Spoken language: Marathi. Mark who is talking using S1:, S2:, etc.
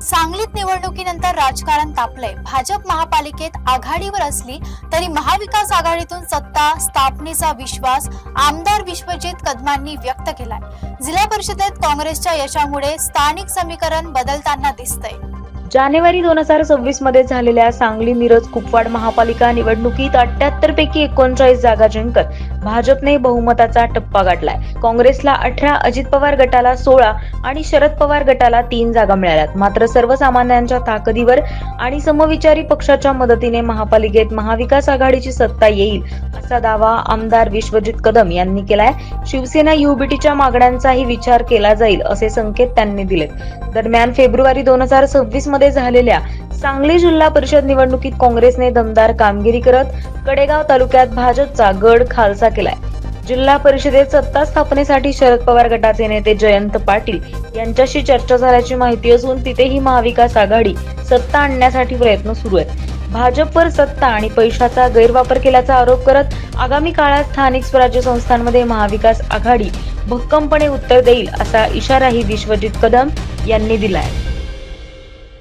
S1: सांगलीत निवडणुकीनंतर राजकारण तापलंय. भाजप महापालिकेत आघाडीवर असली तरी महाविकास आघाडीतून सत्ता स्थापनेचा विश्वास आमदार विश्वजित कदमांनी व्यक्त केलाय. जिल्हा परिषदेत काँग्रेसच्या यशामुळे स्थानिक समीकरण बदलताना दिसतंय.
S2: जानेवारी 2026 मध्ये झालेल्या सांगली मिरज कुपवाड महापालिका निवडणुकीत 78 पैकी 39 जागा जिंकत भाजपने बहुमताचा टप्पा गाठलाय. काँग्रेसला 18, अजित पवार गटाला 16 आणि शरद पवार गटाला 3 जागा मिळाल्यात. मात्र सर्वसामान्यांच्या ताकदीवर आणि समविचारी पक्षाच्या मदतीने महापालिकेत महाविकास आघाडीची सत्ता येईल असा दावा आमदार विश्वजित कदम यांनी केलाय. शिवसेना युबीटीच्या मागण्यांचाही विचार केला जाईल असे संकेत त्यांनी दिलेत. दरम्यान फेब्रुवारी 2026 मध्ये झालेल्या सांगली जिल्हा परिषद निवडणुकीत काँग्रेसने दमदार कामगिरी करत कडेगाव तालुक्यात भाजपचा गड खालसा केलाय. जिल्हा परिषदेत सत्ता स्थापनेसाठी शरद पवार गटाचे नेते जयंत पाटील यांच्याशी चर्चा झाल्याची माहिती असून तिथेही महाविकास आघाडी सत्ता आणण्यासाठी प्रयत्न सुरू आहेत. भाजपवर सत्ता आणि पैशाचा गैरवापर केल्याचा आरोप करत आगामी काळात स्थानिक स्वराज्य संस्थांमध्ये महाविकास आघाडी भक्कमपणे उत्तर देईल असा इशाराही विश्वजित कदम यांनी दिलाय.